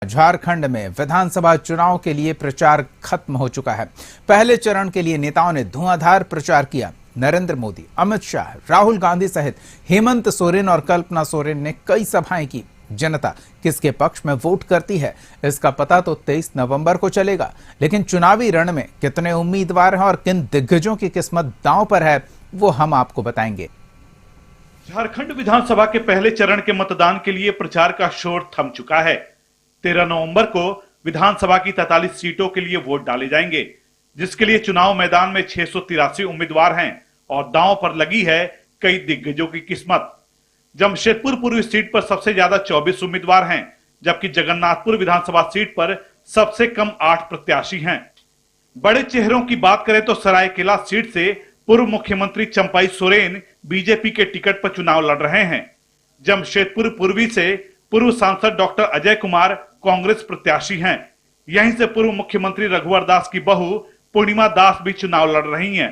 झारखंड में विधानसभा चुनाव के लिए प्रचार खत्म हो चुका है। पहले चरण के लिए नेताओं ने धुआंधार प्रचार किया। नरेंद्र मोदी, अमित शाह, राहुल गांधी सहित हेमंत सोरेन और कल्पना सोरेन ने कई सभाएं की। जनता किसके पक्ष में वोट करती है इसका पता तो 23 नवंबर को चलेगा, लेकिन चुनावी रण में कितने उम्मीदवार हैं और किन दिग्गजों की किस्मत दांव पर है वो हम आपको बताएंगे। झारखंड विधानसभा के पहले चरण के मतदान के लिए प्रचार का शोर थम चुका है। 13 नवंबर को विधानसभा की 43 सीटों के लिए वोट डाले जाएंगे, जिसके लिए चुनाव मैदान में 683 उम्मीदवार हैं और दांव पर लगी है कई दिग्गजों की किस्मत। जमशेदपुर पूर्व सीट पर सबसे ज्यादा 24 उम्मीदवार हैं, जबकि जगन्नाथपुर विधानसभा सीट पर सबसे कम 8 प्रत्याशी हैं। बड़े चेहरों की बात करें तो सरायकेला सीट से पूर्व मुख्यमंत्री चंपाई सोरेन बीजेपी के टिकट पर चुनाव लड़ रहे हैं। जमशेदपुर पूर्वी से पूर्व सांसद डॉक्टर अजय कुमार कांग्रेस प्रत्याशी हैं। यहीं से पूर्व मुख्यमंत्री रघुवर दास की बहू पूर्णिमा दास भी चुनाव लड़ रही हैं।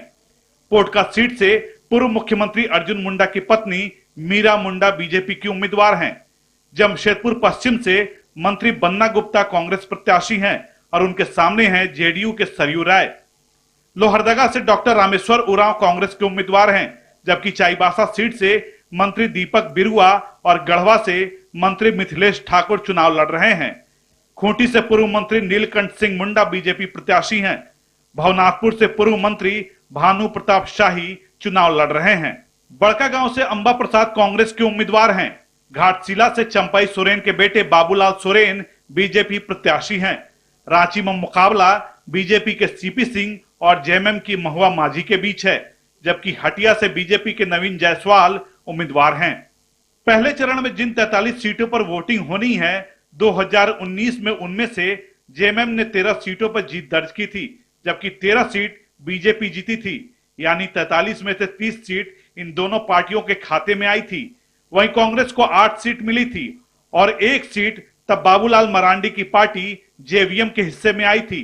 पोटका सीट से पूर्व मुख्यमंत्री अर्जुन मुंडा की पत्नी मीरा मुंडा बीजेपी की उम्मीदवार हैं। जमशेदपुर पश्चिम से मंत्री बन्ना गुप्ता कांग्रेस प्रत्याशी हैं और उनके सामने हैं जेडीयू के सरयू राय। लोहरदगा से डॉक्टर रामेश्वर उरांव कांग्रेस के उम्मीदवार हैं, जबकि चाईबासा सीट से मंत्री दीपक बिरुआ और गढ़वा से मंत्री मिथिलेश ठाकुर चुनाव लड़ रहे हैं। खूंटी से पूर्व मंत्री नीलकंठ सिंह मुंडा बीजेपी प्रत्याशी हैं। भवनाथपुर से पूर्व मंत्री भानु प्रताप शाही चुनाव लड़ रहे हैं। बड़कागांव से अंबा प्रसाद कांग्रेस के उम्मीदवार हैं। घाटशिला से चंपाई सोरेन के बेटे बाबूलाल सोरेन बीजेपी प्रत्याशी हैं। रांची में मुकाबला बीजेपी के सीपी सिंह और जेएमएम की महुआ माझी के बीच है, जबकि हटिया से बीजेपी के नवीन जायसवाल उम्मीदवार हैं। पहले चरण में जिन 43 सीटों पर वोटिंग होनी है, 2019 में उनमें से जेएमएम ने 13 सीटों पर जीत दर्ज की थी, जबकि 13 सीट बीजेपी जीती थी। यानी 43 में से 30 सीट इन दोनों पार्टियों के खाते में आई थी। वहीं कांग्रेस को 8 सीट मिली थी और 1 सीट तब बाबूलाल मरांडी की पार्टी जेवीएम के हिस्से में आई थी।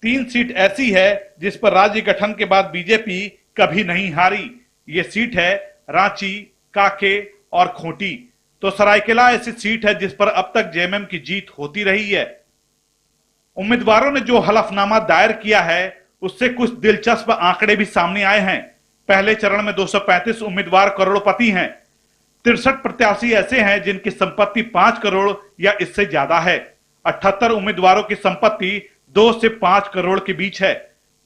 3 सीट ऐसी है जिस पर राज्य गठन के बाद बीजेपी कभी नहीं हारी। ये सीट है रांची, काके और खूंटी। तो सरायकेला ऐसी सीट है जिस पर अब तक जेएमएम की जीत होती रही है। उम्मीदवारों ने जो हलफनामा दायर किया है उससे कुछ दिलचस्प आंकड़े भी सामने आए हैं। पहले चरण में 235 उम्मीदवार करोड़पति हैं। 63 प्रत्याशी ऐसे हैं जिनकी संपत्ति 5 करोड़ या इससे ज्यादा है। 78 उम्मीदवारों की संपत्ति 2 से 5 करोड़ के बीच है।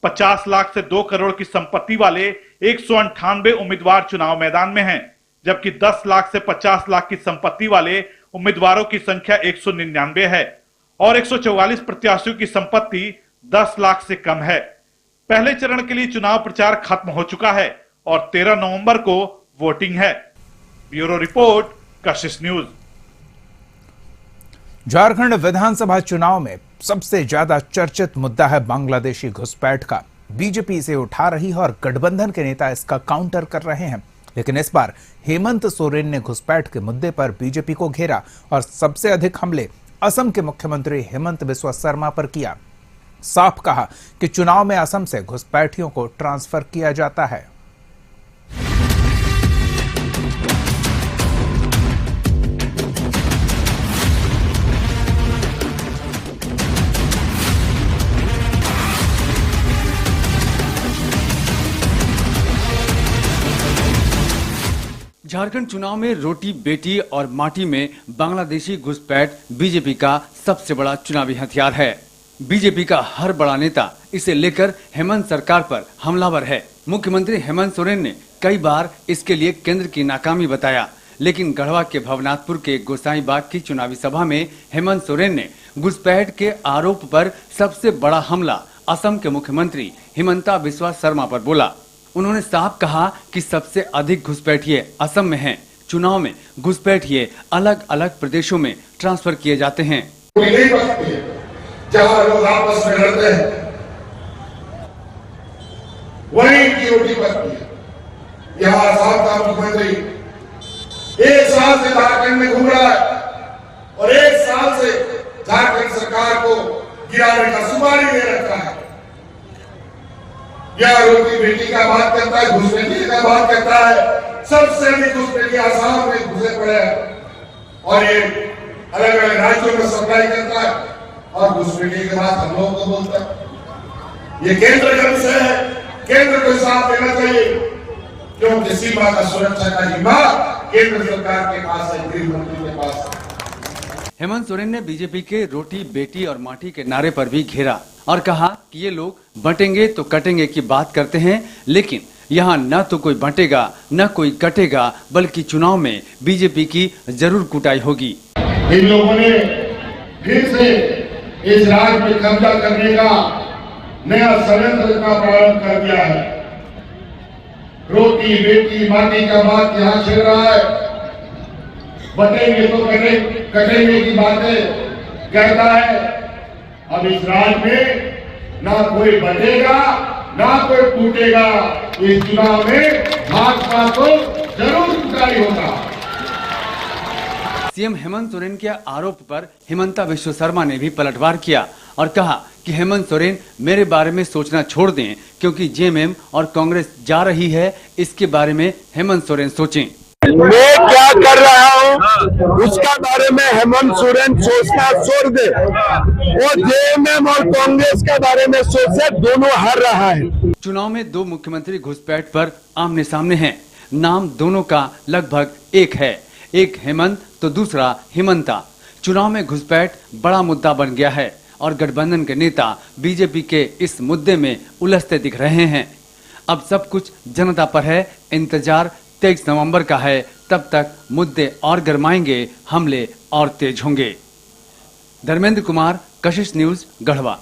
50 लाख से 2 करोड़ की संपत्ति वाले 198 उम्मीदवार चुनाव मैदान में हैं, जबकि 10 लाख से 50 लाख की संपत्ति वाले उम्मीदवारों की संख्या 199 है और 144 प्रत्याशियों की संपत्ति 10 लाख से कम है। पहले चरण के लिए चुनाव प्रचार खत्म हो चुका है और 13 नवंबर को वोटिंग है। ब्यूरो रिपोर्ट, कशिश न्यूज। झारखंड विधानसभा चुनाव में सबसे ज्यादा चर्चित मुद्दा है बांग्लादेशी घुसपैठ का। बीजेपी इसे उठा रही है और गठबंधन के नेता इसका काउंटर कर रहे हैं, लेकिन इस बार हेमंत सोरेन ने घुसपैठ के मुद्दे पर बीजेपी को घेरा और सबसे अधिक हमले असम के मुख्यमंत्री हेमंत बिस्वा शर्मा पर किया। साफ कहा कि चुनाव में असम से घुसपैठियों को ट्रांसफर किया जाता है। झारखंड चुनाव में रोटी बेटी और माटी में बांग्लादेशी घुसपैठ बीजेपी का सबसे बड़ा चुनावी हथियार है। बीजेपी का हर बड़ा नेता इसे लेकर हेमंत सरकार पर हमलावर है। मुख्यमंत्री हेमंत सोरेन ने कई बार इसके लिए केंद्र की नाकामी बताया, लेकिन गढ़वा के भवनाथपुर के गोसाईबाग की चुनावी सभा में हेमंत सोरेन ने घुसपैठ के आरोप पर सबसे बड़ा हमला असम के मुख्यमंत्री हिमंता बिस्वा शर्मा पर बोला। उन्होंने साफ कहा कि सबसे अधिक घुसपैठिए असम में हैं। चुनाव में घुसपैठिए अलग अलग प्रदेशों में ट्रांसफर किए जाते हैं। जहां लोग आपस में लड़ते हैं वहीं ड्यूटी बनती है। यहाँ आसाम का मुख्यमंत्री 1 साल से झारखंड में घूम रहा है और 1 साल से झारखंड सरकार को गिराने का सुपारी दे रखा है। यह रोटी बेटी का बात करता है, घुसपैठी का बात करता है। सबसे अधिक घुसपैठी आसाम में घुसे पड़े हैं और ये अलग अलग राज्यों में सप्लाई करता है और घुसपैठी के बाद हम लोगों को बोलता है। ये केंद्र का विषय है, केंद्र को साथ देना चाहिए, क्योंकि सीमा का सुरक्षा का जिम्मा केंद्र सरकार के पास है, गृह मंत्री के पास है। हेमंत सोरेन ने बीजेपी के रोटी बेटी और माटी के नारे पर भी घेरा और कहा कि ये लोग बंटेंगे तो कटेंगे की बात करते हैं, लेकिन यहाँ न तो कोई बंटेगा न कोई कटेगा, बल्कि चुनाव में बीजेपी की जरूर कुटाई होगी। इन लोगों ने फिर से इस राज्य में कब्जा करने का नया षड्यंत्र का प्रारंभ कर दिया है। रोटी बेटी माटी का बात यहाँ छिड़ रहा है, बटेंगे तो कटेंगे की बातें कहता है। अब इस राज्य में ना कोई बटेगा ना कोई टूटेगा, इस चुनाव में भाजपा को जरूर कुटाई होगा। सीएम हेमंत सोरेन के आरोप पर हिमंता विश्व शर्मा ने भी पलटवार किया और कहा कि हेमंत सोरेन मेरे बारे में सोचना छोड़ दें, क्योंकि जेएमएम और कांग्रेस जा रही है, इसके बारे में हेमंत सोरेन सोचें। मैं क्या कर रहा हूँ उसका बारे में हेमंत सोरेन सोचना छोड़ दे, वो जेएमएम और कांग्रेस के बारे में सोचे, दोनों हार रहा है। चुनाव में दो मुख्यमंत्री घुसपैठ पर आमने सामने हैं। नाम दोनों का लगभग एक है, एक हेमंत तो दूसरा हिमंता। चुनाव में घुसपैठ बड़ा मुद्दा बन गया है और गठबंधन के नेता बीजेपी के इस मुद्दे में उलझते दिख रहे हैं। अब सब कुछ जनता पर है, इंतजार 23 नवंबर का है। तब तक मुद्दे और गरमाएंगे, हमले और तेज होंगे। धर्मेंद्र कुमार, कशिश न्यूज, गढ़वा।